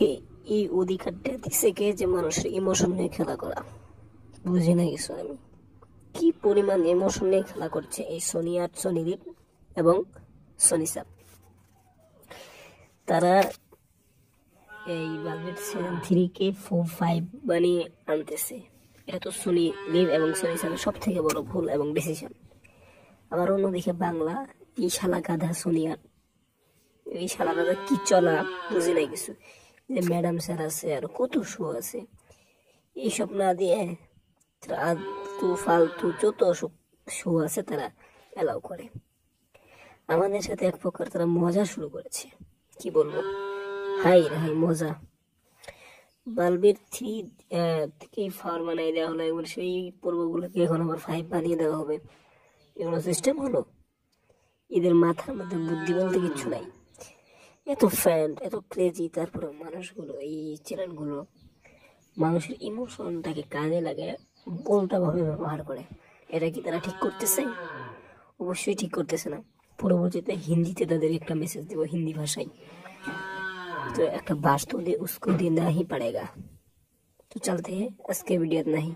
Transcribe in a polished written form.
মানুষকে এই অধিকারটা দিছে কে যে মানুষের ইমোশন নিয়ে খেলা করা? বুঝি না কিছু আমি। কি পরিমাণ ইমোশন নিয়ে খেলা করছে এই সোনি আর সোনিদীপ এবং সোনি সাব। তারা এই বালবেট 7-3 কে 4-5 বানিয়ে আনতেছে। এটা তো সোনি লিভ এবং সোনি সাবের সব থেকে বড় ভুল এবং ডিসিশন। আবার অন্যদিকে বাংলা, এই শালা গাধা সোনিয়ার, এই শালা গাধা কি চলা বুঝি নাই কিছু। যে ম্যাডাম স্যার আছে, আর কত শো আছে, এইসব না দিয়ে আলতু ফালতু যত শো আছে তারা অ্যালাউ করে। আমাদের সাথে এক প্রকার তারা মজা শুরু করেছে, কি বলবো, হাই হাই মজা। বালবের 3 থেকেই 4 বানিয়ে দেওয়া হলো, এবার সেই পর্বগুলোকে এখন আবার 5 বানিয়ে দেওয়া হবে। এগুলো সিস্টেম হলো? এদের মাথার মধ্যে বুদ্ধি বলতে কিচ্ছু নাই। এত ফ্যান, এত ক্রেজি, তারপরে মানুষগুলো, এই চ্যানেলগুলো মানুষের ইমোশনটাকে কাজে লাগে উল্টাভাবে ব্যবহার করে। এটা কি তারা ঠিক করতেছে? অবশ্যই ঠিক করতেছে না। পরবর্তীতে হিন্দিতে তাদের একটা মেসেজ দেবো হিন্দি ভাষায়, तो एक बात तो दे उसको देना ही पड़ेगा। तो चलते हैं, इसके वीडियो नहीं।